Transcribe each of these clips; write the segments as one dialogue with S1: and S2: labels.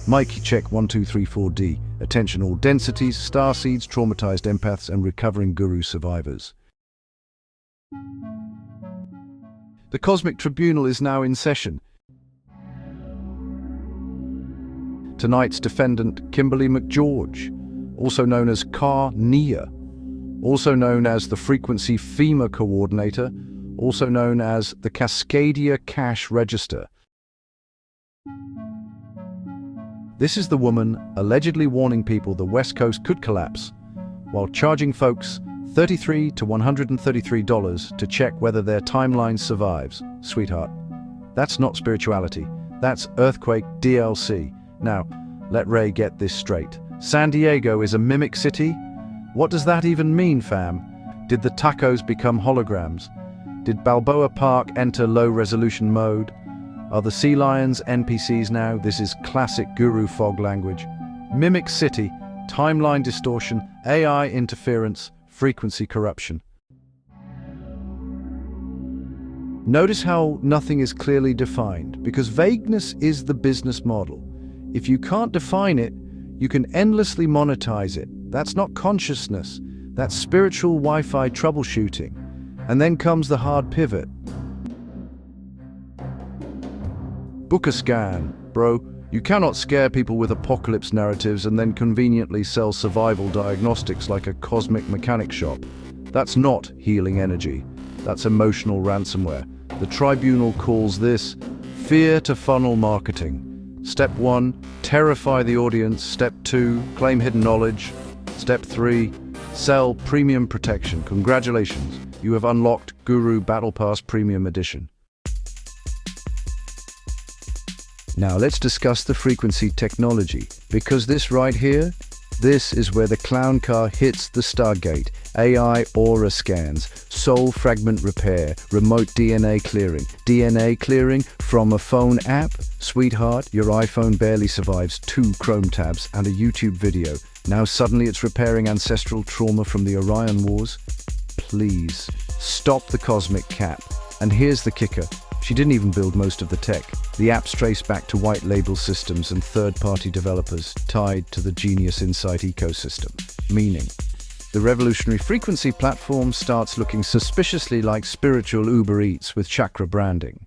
S1: Mikey check 1234D. Attention all densities, starseeds, traumatized empaths, and recovering guru survivors. The Cosmic Tribunal is now in session. Tonight's defendant, Kimberly McGeorge, also known as Kahr Neah, also known as the Frequency FEMA Coordinator, also known as the Cascadia Cash Register. This is the woman allegedly warning people the West Coast could collapse, while charging folks $33 to $133 to check whether their timeline survives. Sweetheart, that's not spirituality. That's earthquake DLC. Now, let Rey get this straight. San Diego is a mimic city? What does that even mean, fam? Did the tacos become holograms? Did Balboa Park enter low-resolution mode? Are the sea lions NPCs now? This is classic guru fog language. Mimic city, timeline distortion, AI interference, frequency corruption. Notice how nothing is clearly defined, because vagueness is the business model. If you can't define it, you can endlessly monetize it. That's not consciousness, that's spiritual Wi-Fi troubleshooting. And then comes the hard pivot. Book a scan, bro. You cannot scare people with apocalypse narratives and then conveniently sell survival diagnostics like a cosmic mechanic shop. That's not healing energy. That's emotional ransomware. The tribunal calls this fear to funnel marketing. Step 1, terrify the audience. Step 2, claim hidden knowledge. Step 3, sell premium protection. Congratulations, you have unlocked Guru Battle Pass Premium Edition. Now let's discuss the frequency technology, because this right here, this is where the clown car hits the Stargate. AI aura scans, soul fragment repair, remote DNA clearing. DNA clearing from a phone app? Sweetheart, your iPhone barely survives 2 Chrome tabs and a YouTube video. Now suddenly it's repairing ancestral trauma from the Orion Wars? Please, stop the cosmic cap. And here's the kicker. She didn't even build most of the tech. The apps trace back to white label systems and third-party developers tied to the Genius Insight ecosystem. Meaning, the revolutionary frequency platform starts looking suspiciously like spiritual Uber Eats with chakra branding.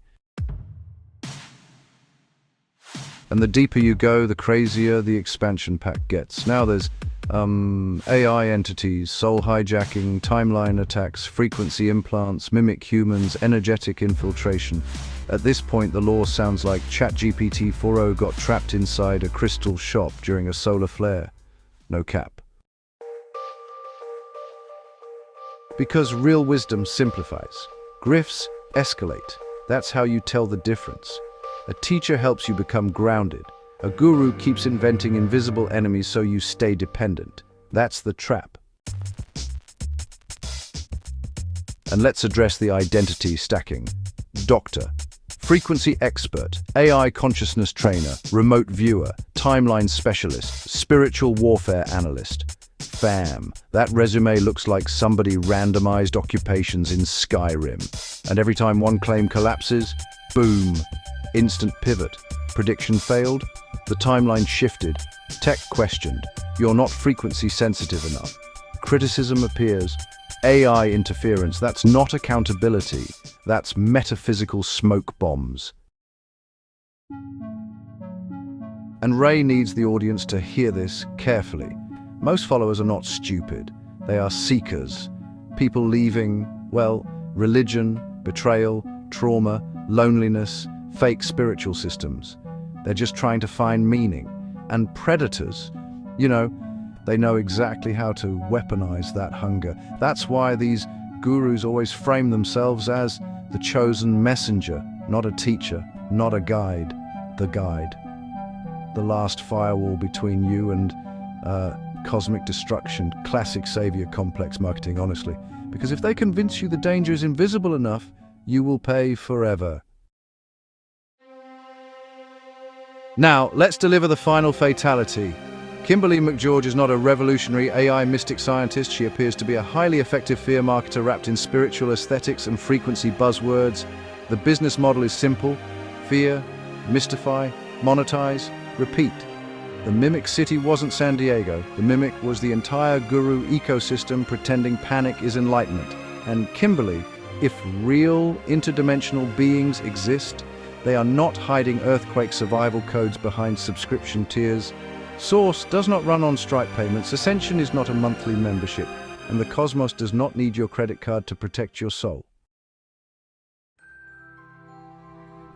S1: And the deeper you go, the crazier the expansion pack gets. Now there's AI entities, soul hijacking, timeline attacks, frequency implants, mimic humans, energetic infiltration. At this point, the lore sounds like ChatGPT 4.0 got trapped inside a crystal shop during a solar flare. No cap. Because real wisdom simplifies. Grifts escalate. That's how you tell the difference. A teacher helps you become grounded. A guru keeps inventing invisible enemies so you stay dependent. That's the trap. And let's address the identity stacking. Doctor, frequency expert, AI consciousness trainer, remote viewer, timeline specialist, spiritual warfare analyst. Fam, that resume looks like somebody randomized occupations in Skyrim. And every time one claim collapses, boom, instant pivot. Prediction failed, the timeline shifted, tech questioned, you're not frequency sensitive enough. Criticism appears, AI interference, that's not accountability, that's metaphysical smoke bombs. And Rey needs the audience to hear this carefully. Most followers are not stupid, they are seekers. People leaving, well, religion, betrayal, trauma, loneliness, fake spiritual systems. They're just trying to find meaning. And predators, you know, they know exactly how to weaponize that hunger. That's why these gurus always frame themselves as the chosen messenger, not a teacher, not a guide, the guide. The last firewall between you and cosmic destruction, classic savior complex marketing, honestly. Because if they convince you the danger is invisible enough, you will pay forever. Now, let's deliver the final fatality. Kimberly McGeorge is not a revolutionary AI mystic scientist. She appears to be a highly effective fear marketer wrapped in spiritual aesthetics and frequency buzzwords. The business model is simple: fear, mystify, monetize, repeat. The Mimic City wasn't San Diego. The Mimic was the entire guru ecosystem pretending panic is enlightenment. And Kimberly, if real interdimensional beings exist, they are not hiding earthquake survival codes behind subscription tiers. Source does not run on Stripe payments. Ascension is not a monthly membership. And the cosmos does not need your credit card to protect your soul.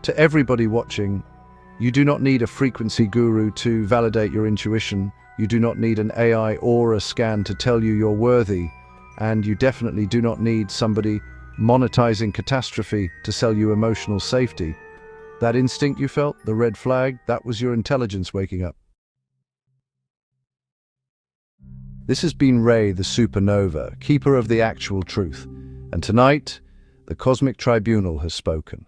S1: To everybody watching, you do not need a frequency guru to validate your intuition. You do not need an AI aura scan to tell you you're worthy. And you definitely do not need somebody monetizing catastrophe to sell you emotional safety. That instinct you felt, the red flag, that was your intelligence waking up. This has been Rey the Supernova, keeper of the actual truth. And tonight, the Cosmic Tribunal has spoken.